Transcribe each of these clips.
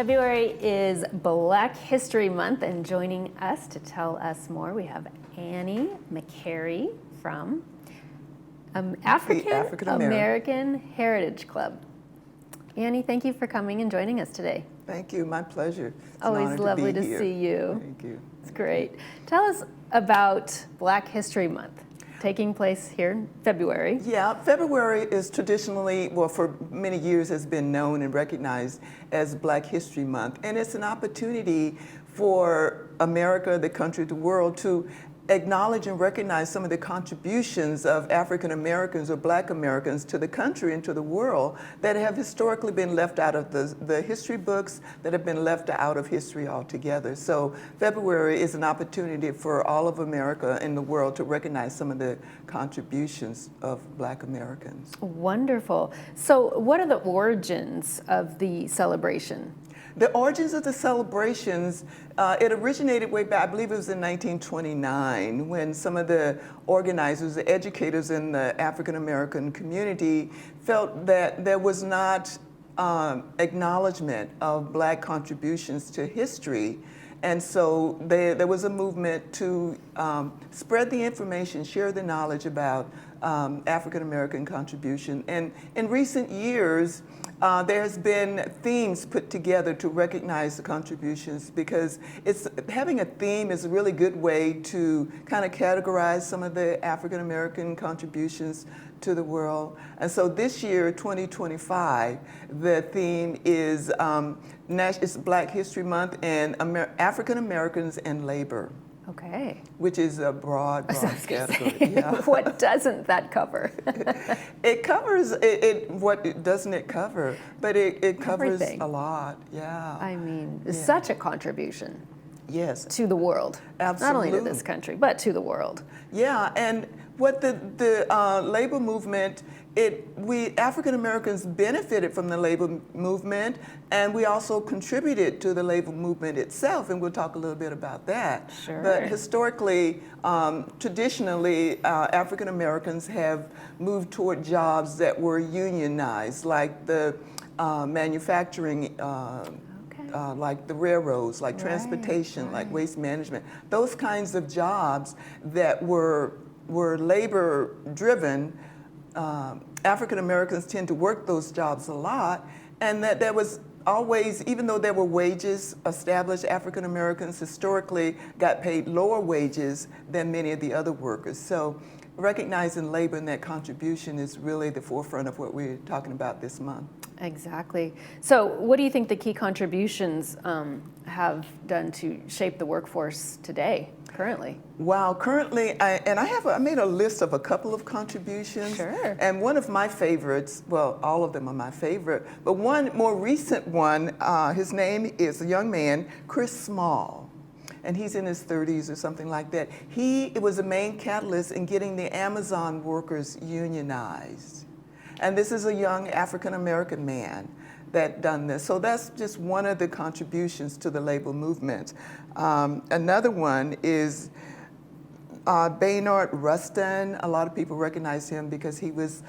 February is Black History Month, and joining us to tell us more, we have Annie McCary from African American Heritage Club. Annie, thank you for coming and joining us today. Thank you, my pleasure. It's always lovely to see you. Thank you. It's great. Tell us about Black History Month, taking place here in February. Yeah, February is traditionally, well, for many years has been known and recognized as Black History Month. And it's an opportunity for America, the country, the world to acknowledge and recognize some of the contributions of African Americans or Black Americans to the country and to the world that have historically been left out of the history books, that have been left out of history altogether. So February is an opportunity for all of America and the world to recognize some of the contributions of Black Americans. Wonderful. So what are the origins of the celebration? The origins of the celebrations, it originated way back, I believe it was in 1929, when some of the organizers, the educators in the African American community felt that there was not acknowledgement of Black contributions to history. And so there was a movement to spread the information, share the knowledge about African American contribution. And in recent years, there's been themes put together to recognize the contributions, because having a theme is a really good way to kind of categorize some of the African American contributions to the world. And so this year, 2025, the theme is it's Black History Month and African Americans and Labor. Okay. Which is a broad category. Yeah. What doesn't that cover? It covers, what doesn't it cover? But it covers everything. A lot, yeah. I mean, it's such a contribution. Yes. To the world. Absolutely. Not only to this country, but to the world. Yeah, and what the labor movement, we African Americans benefited from the labor movement, and we also contributed to the labor movement itself, and we'll talk a little bit about that. Sure. But historically, traditionally, African Americans have moved toward jobs that were unionized, like the manufacturing, like the railroads, like transportation, like waste management, those kinds of jobs that were labor driven. African Americans tend to work those jobs a lot, and that there was always, even though there were wages established, African Americans historically got paid lower wages than many of the other workers. So recognizing labor and that contribution is really the forefront of what we're talking about this month. Exactly. So what do you think the key contributions have done to shape the workforce today, currently? Wow, currently, I made a list of a couple of contributions. Sure. And one of my favorites, well, all of them are my favorite, but one more recent one, his name is a young man, Chris Small. And he's in his 30s or something like that. It was the main catalyst in getting the Amazon workers unionized. And this is a young African-American man that done this. So that's just one of the contributions to the labor movement. Another one is Bayard Rustin. A lot of people recognize him because he was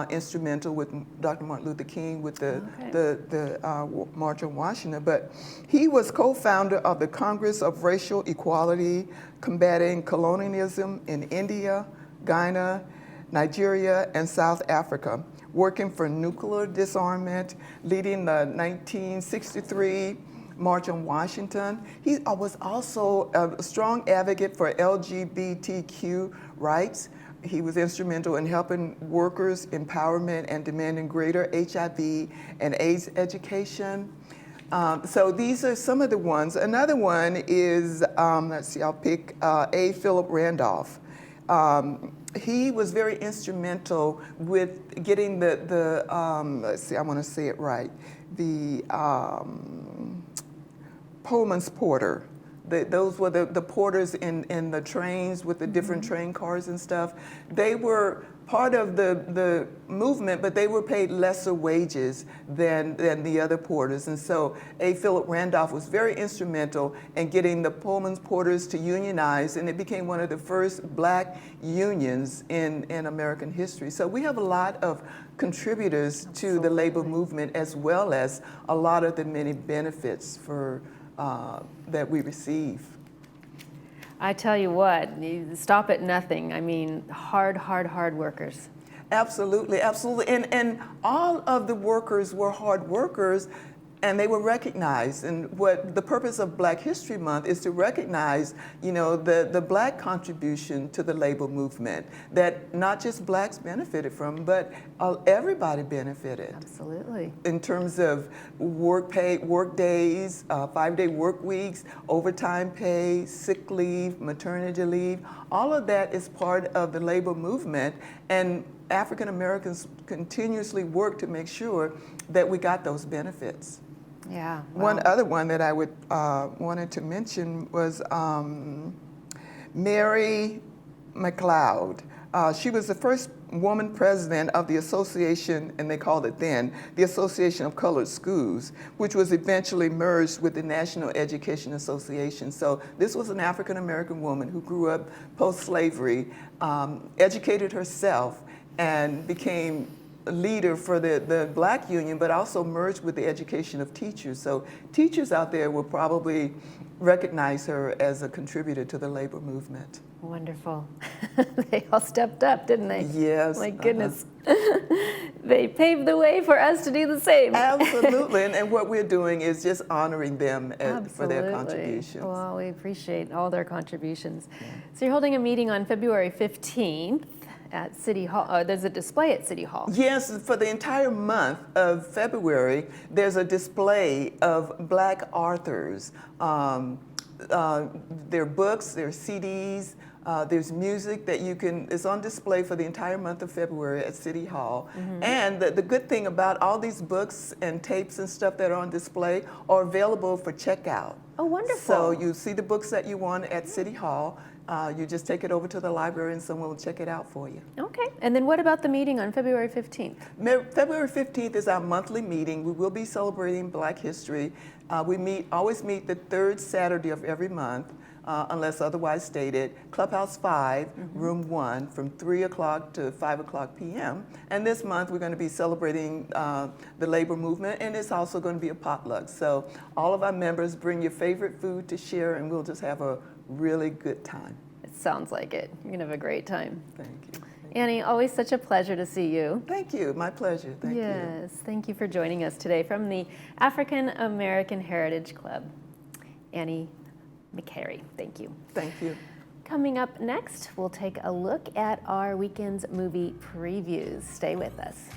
instrumental with Dr. Martin Luther King with the March on Washington. But he was co-founder of the Congress of Racial Equality, combating colonialism in India, Ghana, Nigeria, and South Africa, working for nuclear disarmament, leading the 1963 March on Washington. He was also a strong advocate for LGBTQ rights. He was instrumental in helping workers' empowerment and demanding greater HIV and AIDS education. So these are some of the ones. Another one is, let's see, I'll pick A. Philip Randolph. He was very instrumental with getting let's see, I want to say it right, the Pullman's Porter, those were the porters in the trains with the different train cars and stuff. They were part of the movement, but they were paid lesser wages than the other porters. And so A. Philip Randolph was very instrumental in getting the Pullman porters to unionize, and it became one of the first black unions in American history. So we have a lot of contributors to the labor movement, as well as a lot of the many benefits that we receive. I tell you what, you stop at nothing. I mean, hard workers. Absolutely, absolutely. And all of the workers were hard workers, and they were recognized. And what the purpose of Black History Month is to recognize, the black contribution to the labor movement that not just blacks benefited from, but everybody benefited. Absolutely. In terms of work days, 5-day work weeks, overtime pay, sick leave, maternity leave, all of that is part of the labor movement. And African Americans continuously work to make sure that we got those benefits. Yeah. One other one that I wanted to mention was Mary McLeod. She was the first woman president of the association, and they called it then, the Association of Colored Schools, which was eventually merged with the National Education Association. So this was an African American woman who grew up post-slavery, educated herself, and became a leader for the Black Union, but also merged with the education of teachers. So teachers out there will probably recognize her as a contributor to the labor movement. Wonderful. They all stepped up, didn't they? Yes. My goodness. They paved the way for us to do the same. Absolutely. And what we're doing is just honoring them for their Absolutely. contributions. Well, we appreciate all their contributions. Yeah. So you're holding a meeting on February 15th. At City Hall. There's a display at City Hall. Yes, for the entire month of February, there's a display of Black authors. Their books, their CDs, there's music that it's on display for the entire month of February at City Hall. Mm-hmm. And the good thing about all these books and tapes and stuff that are on display are available for checkout. Oh, wonderful. So you see the books that you want at City Hall. You just take it over to the library and someone will check it out for you. Okay. And then what about the meeting on February 15th? February 15th is our monthly meeting. We will be celebrating Black History. We always meet the third Saturday of every month, unless otherwise stated. Clubhouse 5, Room 1, from 3 o'clock to 5 o'clock p.m. And this month we're going to be celebrating the labor movement, and it's also going to be a potluck. So all of our members bring your favorite food to share, and we'll just have a really good time. It sounds like it. You're going to have a great time. Thank you. Annie, always such a pleasure to see you. Thank you. My pleasure. Thank you. Yes. Thank you for joining us today from the African American Heritage Club. Annie McCary, thank you. Thank you. Coming up next, we'll take a look at our weekend's movie previews. Stay with us.